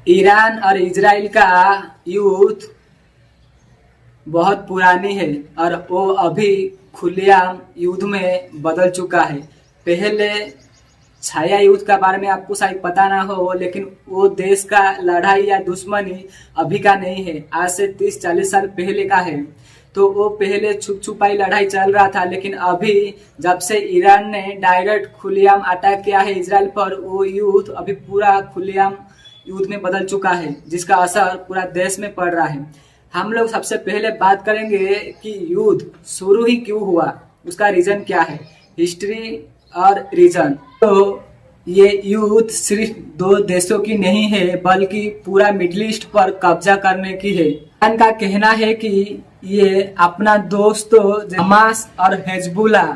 Iran और Israel का युद्ध बहुत पुरानी है और वो अभी खुलेआम युद्ध में बदल चुका है। पहले छाया युद्ध के बारे में आपको शायद पता ना हो, लेकिन वो देश का लड़ाई या दुश्मनी अभी का नहीं है, आज से 30-40 साल पहले का है। तो वो पहले छुप छुपाई लड़ाई चल रहा था, लेकिन अभी जब से ईरान ने डायरेक्ट खुलेआम अटैक किया है इजराइल पर, वो युद्ध अभी पूरा खुलेआम युद्ध में बदल चुका है, जिसका असर पूरा देश में पड़ रहा है। हम लोग सबसे पहले बात करेंगे कि युद्ध शुरू ही क्यों हुआ, उसका रीजन क्या है, हिस्ट्री और रीजन। तो ये युद्ध सिर्फ दो देशों की नहीं है, बल्कि पूरा मिडिल ईस्ट पर कब्जा करने की है। ईरान का कहना है कि ये अपना दोस्तों हमास और हिजबुल्ला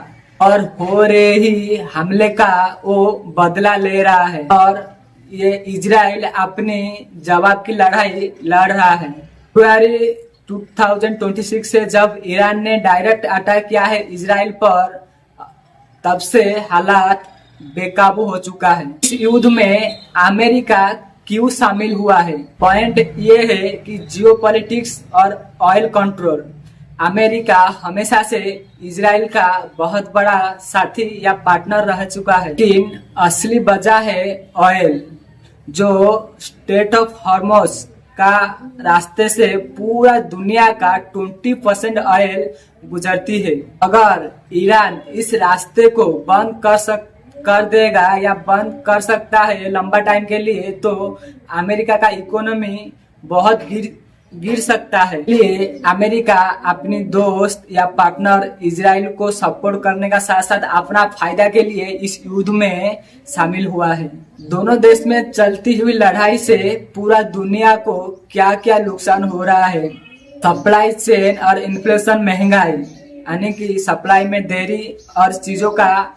और हो रहे ही हमले का वो बदला ले रहा है, और ये इजराइल अपनी जवाब की लड़ाई लड़ रहा है। फरवरी 2026 से जब ईरान ने डायरेक्ट अटैक किया है इजराइल पर, तब से हालात बेकाबू हो चुका है। इस युद्ध में अमेरिका क्यों शामिल हुआ है? पॉइंट ये है कि जियोपॉलिटिक्स और ऑयल कंट्रोल। अमेरिका हमेशा से इजराइल का बहुत बड़ा साथी या पार्टनर रह चुका है, लेकिन असली वजह है ऑयल, जो स्ट्रेट ऑफ हॉर्मुज का रास्ते से पूरा दुनिया का 20% ऑयल गुजरती है। अगर ईरान इस रास्ते को बंद कर देगा या बंद कर सकता है लंबा टाइम के लिए, तो अमेरिका का इकोनॉमी बहुत गिर सकता है। इसलिए अमेरिका अपनी दोस्त या पार्टनर इजराइल को सपोर्ट करने का साथ साथ अपना फायदा के लिए इस युद्ध में शामिल हुआ है। दोनों देश में चलती हुई लड़ाई से पूरा दुनिया को क्या क्या नुकसान हो रहा है। सप्लाई चेन और इन्फ्लेशन, महंगाई, यानी कि सप्लाई में देरी और चीजों का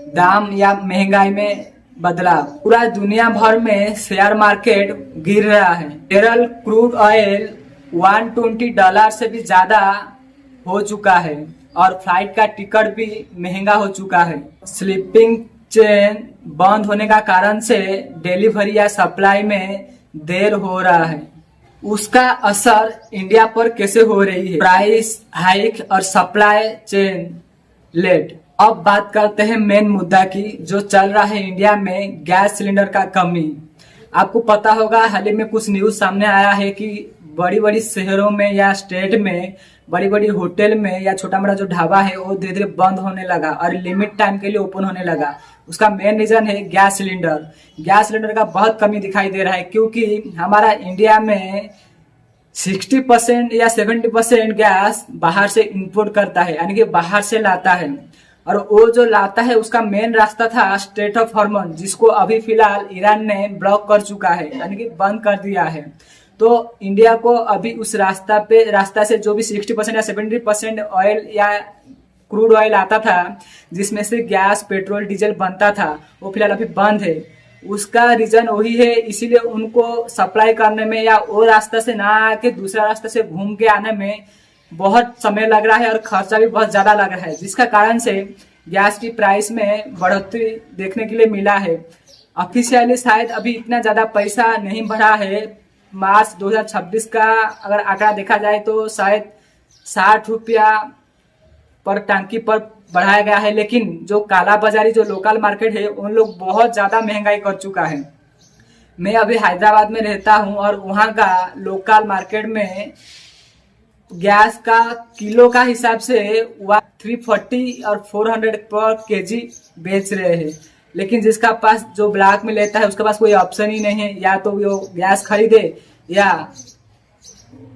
दाम या महंगाई में बदलाव। पूरा दुनिया भर में शेयर मार्केट गिर रहा है। बैरल क्रूड ऑयल $120 से भी ज्यादा हो चुका है, और फ्लाइट का टिकट भी महंगा हो चुका है। स्लीपिंग चेन बंद होने का कारण से डिलीवरी या सप्लाई में देर हो रहा है। उसका असर इंडिया पर कैसे हो रही है? प्राइस हाइक और सप्लाई चेन लेट। अब बात करते हैं मेन मुद्दा की, जो चल रहा है इंडिया में, गैस सिलेंडर का कमी। आपको पता होगा हाल ही में कुछ न्यूज सामने आया है कि बड़ी बड़ी शहरों में या स्टेट में बड़ी बड़ी होटल में या छोटा मोटा जो ढाबा है वो धीरे धीरे बंद होने लगा और लिमिट टाइम के लिए ओपन होने लगा। उसका मेन रीजन है गैस सिलेंडर। गैस सिलेंडर का बहुत कमी दिखाई दे रहा है, क्योंकि हमारा इंडिया में 60% या 70% गैस बाहर से इंपोर्ट करता है, यानी कि बाहर से लाता है। और वो जो लाता है उसका मेन रास्ता था स्ट्रेट ऑफ हॉर्मुज, जिसको अभी फिलहाल ईरान ने ब्लॉक कर चुका है, यानी कि बंद कर दिया है। तो इंडिया को अभी उस रास्ता से जो भी 60% या 70% ऑयल या क्रूड ऑयल आता था, जिसमें से गैस, पेट्रोल, डीजल बनता था, वो फिलहाल अभी बंद है। उसका रीजन वही है, इसीलिए उनको सप्लाई करने में या वो रास्ता से ना आके दूसरा रास्ता से घूम के आने में बहुत समय लग रहा है और खर्चा भी बहुत ज्यादा लग रहा है, जिसका कारण से गैस की प्राइस में बढ़ोतरी देखने के लिए मिला है। ऑफिशियली शायद अभी इतना ज्यादा पैसा नहीं बढ़ा है। मार्च 2026 का अगर आंकड़ा देखा जाए तो शायद 60 रुपया पर टंकी पर बढ़ाया गया है, लेकिन जो काला बाजारी, जो लोकल मार्केट है, उन लोग बहुत ज्यादा महंगाई कर चुका है। मैं अभी हैदराबाद में रहता हूँ और वहाँ का लोकल मार्केट में गैस का किलो का हिसाब से 340 और 400 पर केजी बेच रहे हैं। लेकिन जिसका पास जो ब्लैक में लेता है उसके पास कोई ऑप्शन ही नहीं है, या तो वो गैस खरीदे या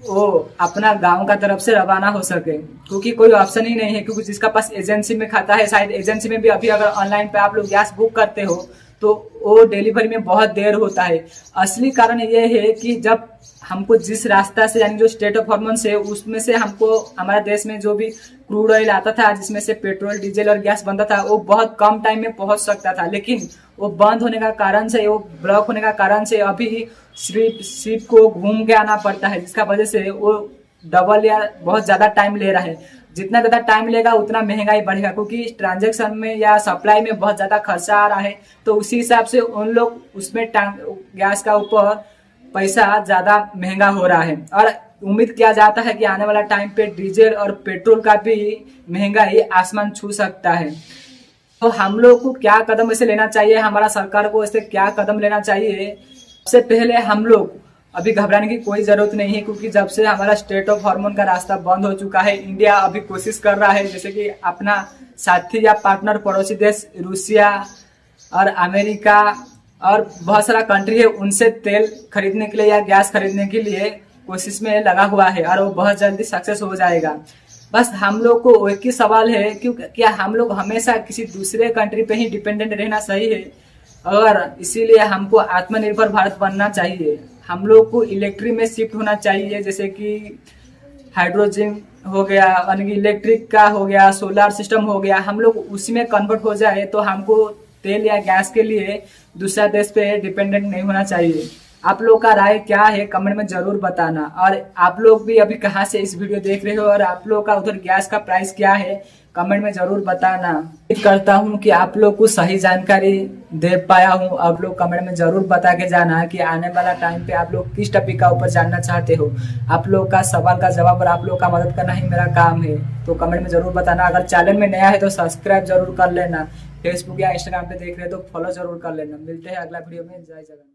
वो अपना गांव का तरफ से रवाना हो सके, क्योंकि कोई ऑप्शन ही नहीं है। क्योंकि जिसका पास एजेंसी में खाता है, शायद एजेंसी में भी अभी अगर ऑनलाइन पे आप लोग गैस बुक करते हो तो वो डिलीवरी में बहुत देर होता है। असली कारण ये है कि जब हमको जिस रास्ता से, यानी जो स्टेट ऑफ हॉर्मुज से, उसमें से हमको हमारे देश में जो भी क्रूड ऑयल आता था, जिसमें से पेट्रोल, डीजल और गैस बनता था, वो बहुत कम टाइम में पहुंच सकता था। लेकिन वो बंद होने का कारण से, वो ब्लॉक होने का कारण से अभी शिप को घूम के आना पड़ता है, जिसका वजह से वो डबल या बहुत ज्यादा टाइम ले रहा है। जितना ज्यादा टाइम लेगा उतना महंगाई बढ़ेगा, क्योंकि ट्रांजैक्शन में या सप्लाई में बहुत ज्यादा खर्चा आ रहा है। तो उसी हिसाब से उन लोग उसमें गैस का ऊपर पैसा ज्यादा महंगा हो रहा है और उम्मीद किया जाता है कि आने वाला टाइम पे डीजल और पेट्रोल का भी महंगाई आसमान छू सकता है। तो हम लोग को क्या कदम ऐसे लेना चाहिए, हमारा सरकार को ऐसे क्या कदम लेना चाहिए? सबसे पहले हम लोग अभी घबराने की कोई जरूरत नहीं है, क्योंकि जब से हमारा स्टेट ऑफ हार्मोन का रास्ता बंद हो चुका है, इंडिया अभी कोशिश कर रहा है जैसे कि अपना साथी या पार्टनर पड़ोसी देश रूसिया और अमेरिका और बहुत सारा कंट्री है, उनसे तेल खरीदने के लिए या गैस खरीदने के लिए कोशिश में लगा हुआ है और वो बहुत जल्दी सक्सेस हो जाएगा। बस हम लोग को एक ही सवाल है, क्यों क्या हम लोग हमेशा किसी दूसरे कंट्री पे ही डिपेंडेंट रहना सही है? और इसीलिए हमको आत्मनिर्भर भारत बनना चाहिए। हम लोग को इलेक्ट्रिक में शिफ्ट होना चाहिए, जैसे कि हाइड्रोजन हो गया, यानी इलेक्ट्रिक का हो गया, सोलर सिस्टम हो गया, हम लोग उसी में कन्वर्ट हो जाए तो हमको तेल या गैस के लिए दूसरा देश पे डिपेंडेंट नहीं होना चाहिए। आप लोग का राय क्या है कमेंट में जरूर बताना। और आप लोग भी अभी कहाँ से इस वीडियो देख रहे हो और आप लोग का उधर गैस का प्राइस क्या है कमेंट में जरूर बताना। उम्मीद करता हूँ कि आप लोग को सही जानकारी दे पाया हूँ। आप लोग कमेंट में जरूर बता के जाना कि आने वाला टाइम पे आप लोग किस टॉपिक का ऊपर जानना चाहते हो। आप लोग का सवाल का जवाब और आप लोग का मदद करना ही मेरा काम है, तो कमेंट में जरूर बताना। अगर चैनल में नया है तो सब्सक्राइब जरूर कर लेना। फेसबुक या इंस्टाग्राम पे देख रहे हो तो फॉलो जरूर कर लेना। मिलते हैं अगला वीडियो में। जय जगन्नाथ।